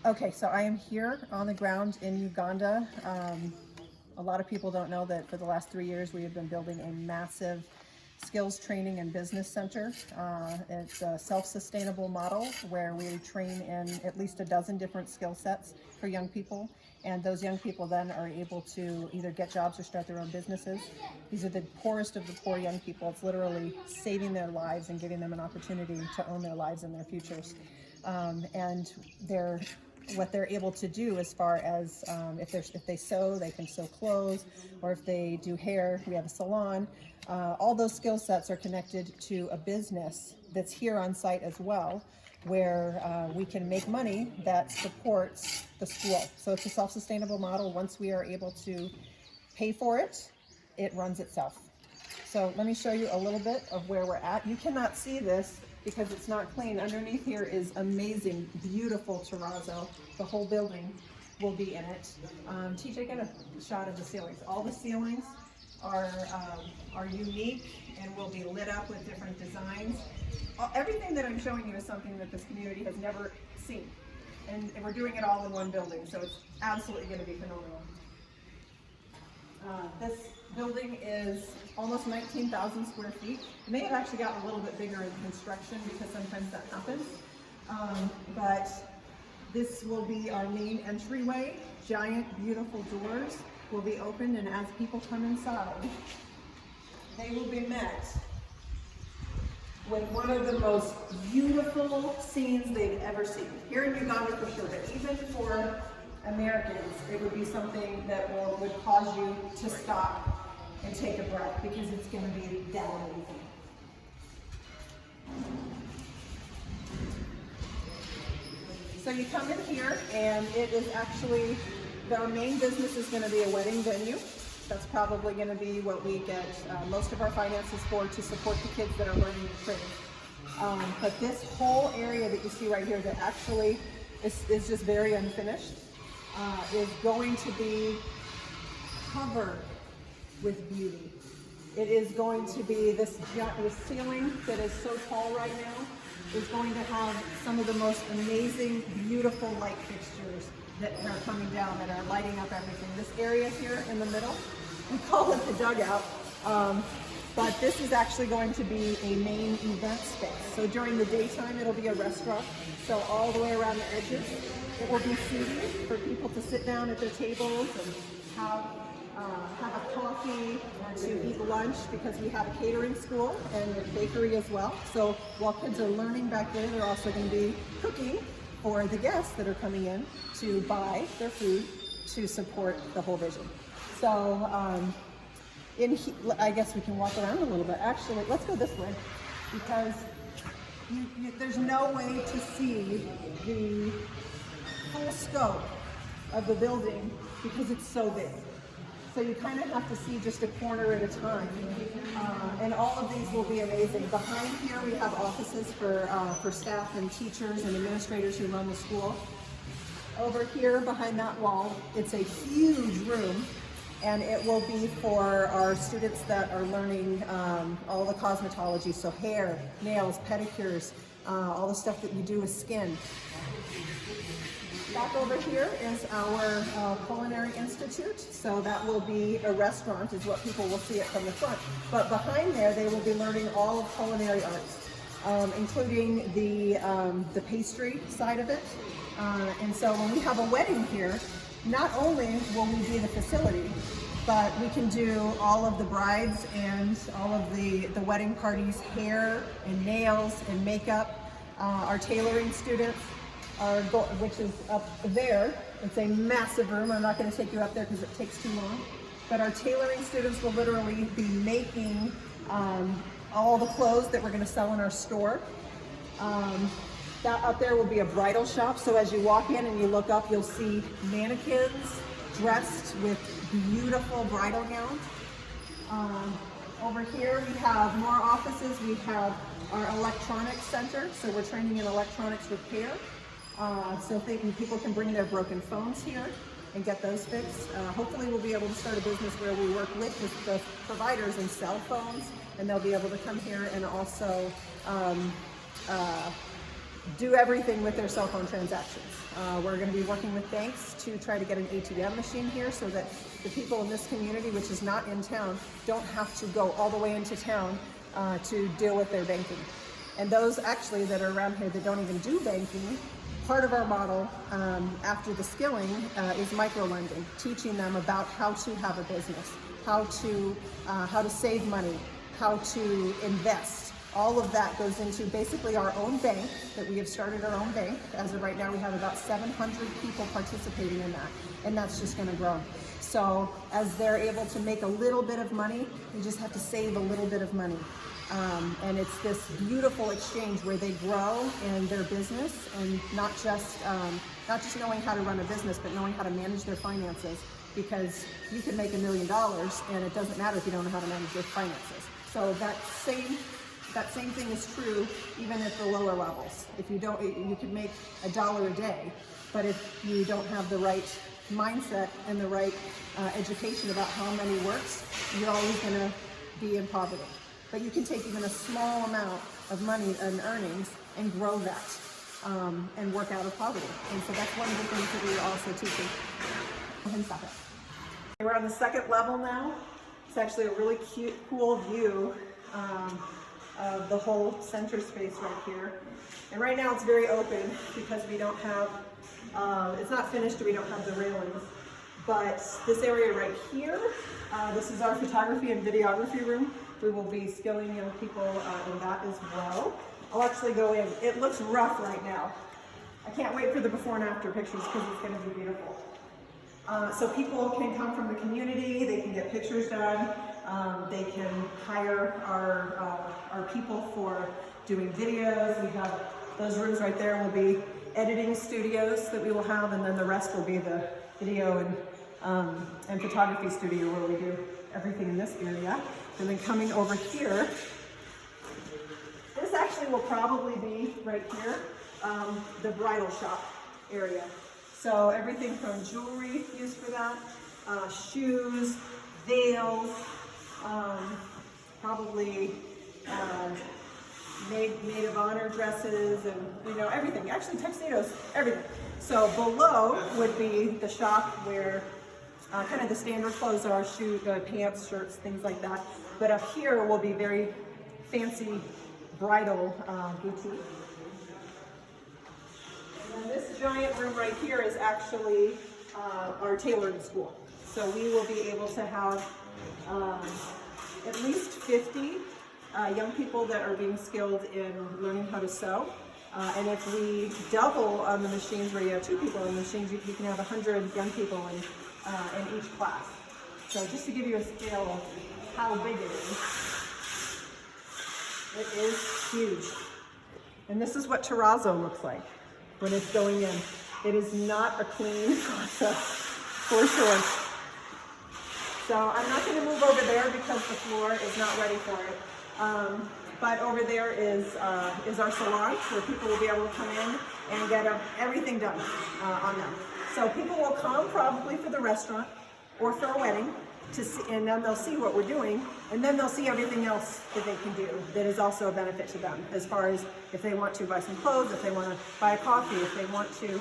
Okay, so I am here on the ground in Uganda. A lot of people don't know that for the last 3 years we have been building a massive skills training and business center. It's a self-sustainable model where we train in at least a dozen different skill sets for young people, and those young people then are able to either get jobs or start their own businesses. These are the poorest of the poor young people. It's literally saving their lives and giving them an opportunity to own their lives and their futures. And what they're able to do as far as if they sew, they can sew clothes, or if they do hair, we have a salon. All those skill sets are connected to a business that's here on site as well, where we can make money that supports the school. So it's a self-sustainable model. Once we are able to pay for it, it runs itself. So let me show you a little bit of where we're at. You cannot see this because it's not clean. Underneath here is amazing, beautiful terrazzo. The whole building will be in it. TJ, get a shot of the ceilings. All the ceilings are unique and will be lit up with different designs. Everything that I'm showing you is something that this community has never seen. And we're doing it all in one building, so it's absolutely going to be phenomenal. This building is almost 19,000 square feet. It may have actually gotten a little bit bigger in construction because sometimes that happens. But this will be our main entryway. Giant, beautiful doors will be opened, and as people come inside, they will be met with one of the most beautiful scenes they've ever seen. Here in Uganda for sure, but even for Americans, it would be something that would cause you to stop and take a breath because it's going to be that amazing. So you come in here, and it is actually, our main business is going to be a wedding venue. That's probably going to be what we get most of our finances for, to support the kids that are learning the trade. But this whole area that you see right here that actually is just very unfinished is going to be covered with beauty. It is going to be this ceiling that is so tall right now is going to have some of the most amazing, beautiful light fixtures that are coming down that are lighting up everything. This area here in the middle, we call it the dugout, but this is actually going to be a main event space. So during the daytime, it'll be a restaurant. So all the way around the edges, it will be seating for people to sit down at their tables and have a coffee or to eat lunch, because we have a catering school and a bakery as well. So while kids are learning back there, they're also going to be cooking for the guests that are coming in to buy their food to support the whole vision. So I guess we can walk around a little bit. Actually, let's go this way, because there's no way to see the full scope of the building because it's so big. So you kind of have to see just a corner at a time. And all of these will be amazing. Behind here we have offices for staff and teachers and administrators who run the school. Over here behind that wall, it's a huge room, and it will be for our students that are learning all the cosmetology, so hair, nails, pedicures, all the stuff that you do with skin. Back over here is our Culinary Institute, so that will be a restaurant is what people will see it from the front. But behind there, they will be learning all of culinary arts, including the pastry side of it. And so when we have a wedding here, not only will we be the facility, but we can do all of the brides and all of the wedding parties' hair and nails and makeup. Our tailoring students, which is up there. It's a massive room. I'm not going to take you up there because it takes too long. But our tailoring students will literally be making all the clothes that we're going to sell in our store. That up there will be a bridal shop. So as you walk in and you look up, you'll see mannequins dressed with beautiful bridal gowns. Over here we have more offices. We have our electronics center. So we're training in electronics repair. So people can bring their broken phones here and get those fixed. Hopefully we'll be able to start a business where we work with the providers and cell phones, and they'll be able to come here and also do everything with their cell phone transactions. We're going to be working with banks to try to get an ATM machine here so that the people in this community, which is not in town, don't have to go all the way into town to deal with their banking. And those actually that are around here that don't even do banking, part of our model after the skilling is micro lending, teaching them about how to have a business, how to save money, how to invest. All of that goes into basically our own bank, that we have started our own bank. As of right now, we have about 700 people participating in that, and that's just going to grow. So as they're able to make a little bit of money, they just have to save a little bit of money. And it's this beautiful exchange where they grow in their business, and not just knowing how to run a business, but knowing how to manage their finances, because you can make $1 million and it doesn't matter if you don't know how to manage your finances. So that same thing is true even at the lower levels. If you don't, you could make $1 a day, but if you don't have the right mindset and the right education about how money works, you're always going to be in poverty. But you can take even a small amount of money and earnings and grow that and work out of poverty. And so that's one of the things that we are also teaching. We're on the second level now. It's actually a really cute, cool view of the whole center space right here. And right now it's very open because we don't have, it's not finished, we don't have the railings. But this area right here, this is our photography and videography room. We will be skilling young people in that as well. I'll actually go in. It looks rough right now. I can't wait for the before and after pictures because it's going to be beautiful. So people can come from the community, they can get pictures done, they can hire our people for doing videos. We have those rooms right there will be editing studios that we will have, and then the rest will be the video and photography studio where we do everything in this area. And then coming over here, this actually will probably be right here, the bridal shop area. So everything from jewelry used for that, shoes, veils, probably maid of honor dresses, and everything. Actually, tuxedos, everything. So below would be the shop where kind of the standard clothes are: pants, shirts, things like that. But up here will be very fancy bridal boutique. And this giant room right here is actually our tailoring school. So we will be able to have at least 50 young people that are being skilled in learning how to sew. And if we double on the machines, where you have 2 people on the machines, you can have 100 young people in each class. So just to give you a scale of how big it is huge. And this is what terrazzo looks like when it's going in. It is not a clean process, for sure. So I'm not going to move over there because the floor is not ready for it. But over there is our salon, where people will be able to come in and get everything done on them. So people will come probably for the restaurant or for a wedding to see, and then they'll see what we're doing, and then they'll see everything else that they can do that is also a benefit to them, as far as if they want to buy some clothes, if they want to buy a coffee, if they want to,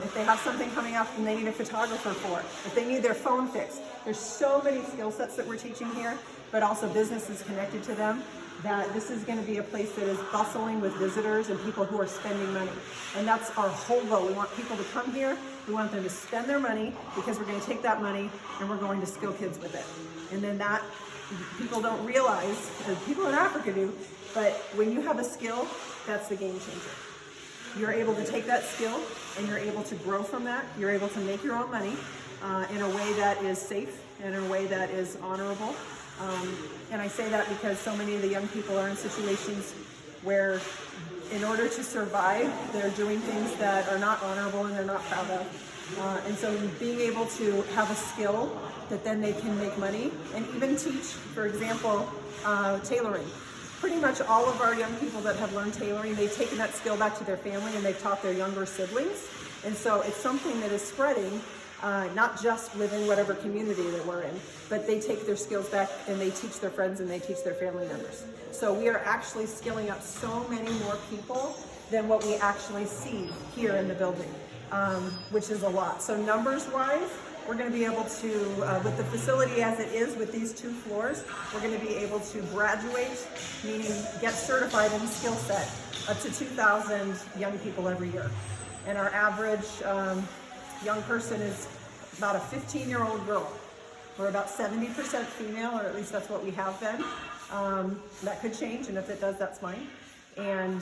if they have something coming up and they need a photographer for it, if they need their phone fixed. There's so many skill sets that we're teaching here, but also businesses connected to them, that this is going to be a place that is bustling with visitors and people who are spending money. And that's our whole goal. We want people to come here. We want them to spend their money, because we're going to take that money and we're going to skill kids with it. And then that, people don't realize, or people in Africa do, but when you have a skill, that's the game changer. You're able to take that skill and you're able to grow from that. You're able to make your own money in a way that is safe and in a way that is honorable. And I say that because so many of the young people are in situations where, in order to survive, they're doing things that are not honorable and they're not proud of. And so being able to have a skill that then they can make money and even teach, for example, tailoring. Pretty much all of our young people that have learned tailoring, they've taken that skill back to their family and they've taught their younger siblings. And so it's something that is spreading, not just within whatever community that we're in, but they take their skills back and they teach their friends and they teach their family members. So we are actually skilling up so many more people than what we actually see here in the building, which is a lot. So numbers-wise, we're going to be able to, with the facility as it is, with these 2 floors, we're going to be able to graduate, meaning get certified in a skill set, up to 2,000 young people every year. And our average young person is about a 15-year-old girl. We're about 70% female, or at least that's what we have been. That could change, and if it does, that's fine. And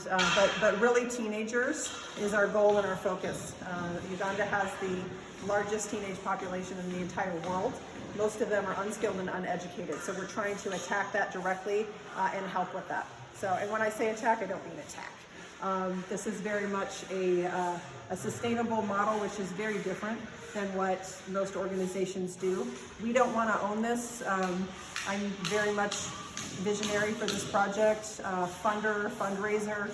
but really, teenagers is our goal and our focus. Uganda has the largest teenage population in the entire world. Most of them are unskilled and uneducated. So we're trying to attack that directly and help with that. So, and when I say attack, I don't mean attack. This is very much a sustainable model, which is very different than what most organizations do. We don't want to own this. I'm very much visionary for this project, fundraiser,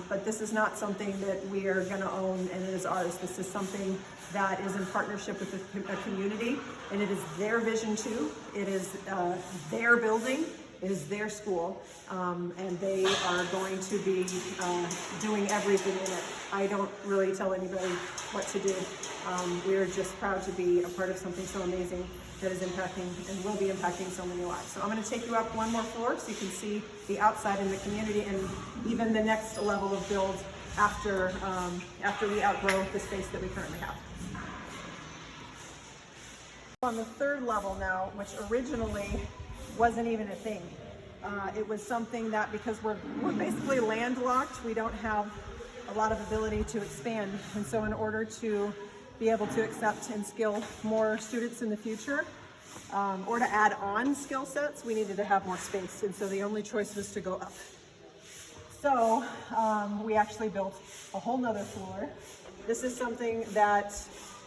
but this is not something that we are going to own and it is ours. This is something that is in partnership with a community, and it is their vision too. It is their building. It is their school, and they are going to be doing everything in it. I don't really tell anybody what to do. We're just proud to be a part of something so amazing that is impacting and will be impacting so many lives. So I'm going to take you up 1 more floor so you can see the outside in the community and even the next level of build after we outgrow the space that we currently have. On the 3rd level now, which originally wasn't even a thing. It was something that, because we're basically landlocked, we don't have a lot of ability to expand. And so in order to be able to accept and skill more students in the future, or to add on skill sets, we needed to have more space. And so the only choice was to go up. So we actually built a whole nother floor. This is something that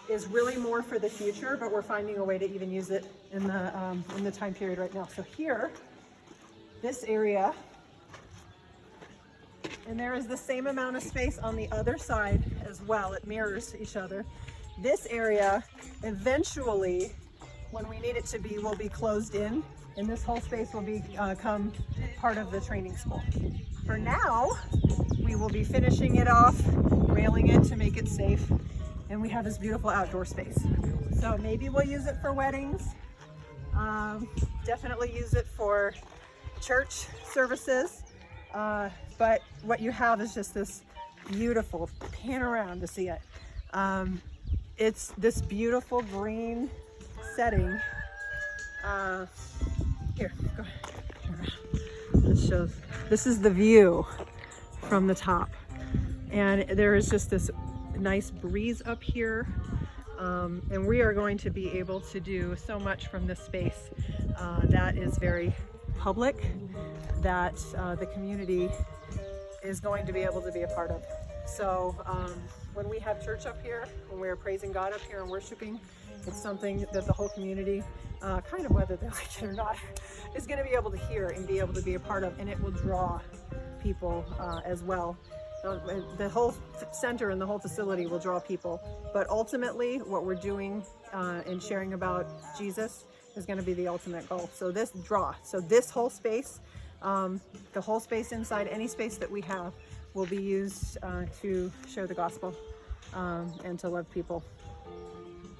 is really more for the future, but we're finding a way to even use it in the time period right now. So here, this area, and there is the same amount of space on the other side as well. It mirrors each other. This area, eventually, when we need it to be, will be closed in, and this whole space will become part of the training school. For now, we will be finishing it off, railing it to make it safe, and we have this beautiful outdoor space. So maybe we'll use it for weddings. Definitely use it for church services. But what you have is just this beautiful, pan around to see it. It's this beautiful green setting. Here, go ahead. This shows, this is the view from the top. And there is just this nice breeze up here, and we are going to be able to do so much from this space that is very public, that the community is going to be able to be a part of. So when we have church up here, when we're praising God up here and worshiping, it's something that the whole community, kind of whether they like it or not, is going to be able to hear and be able to be a part of, and it will draw people as well. The whole center and the whole facility will draw people, but ultimately what we're doing and sharing about Jesus is going to be the ultimate goal. So this whole space, the whole space inside, any space that we have, will be used to share the gospel and to love people.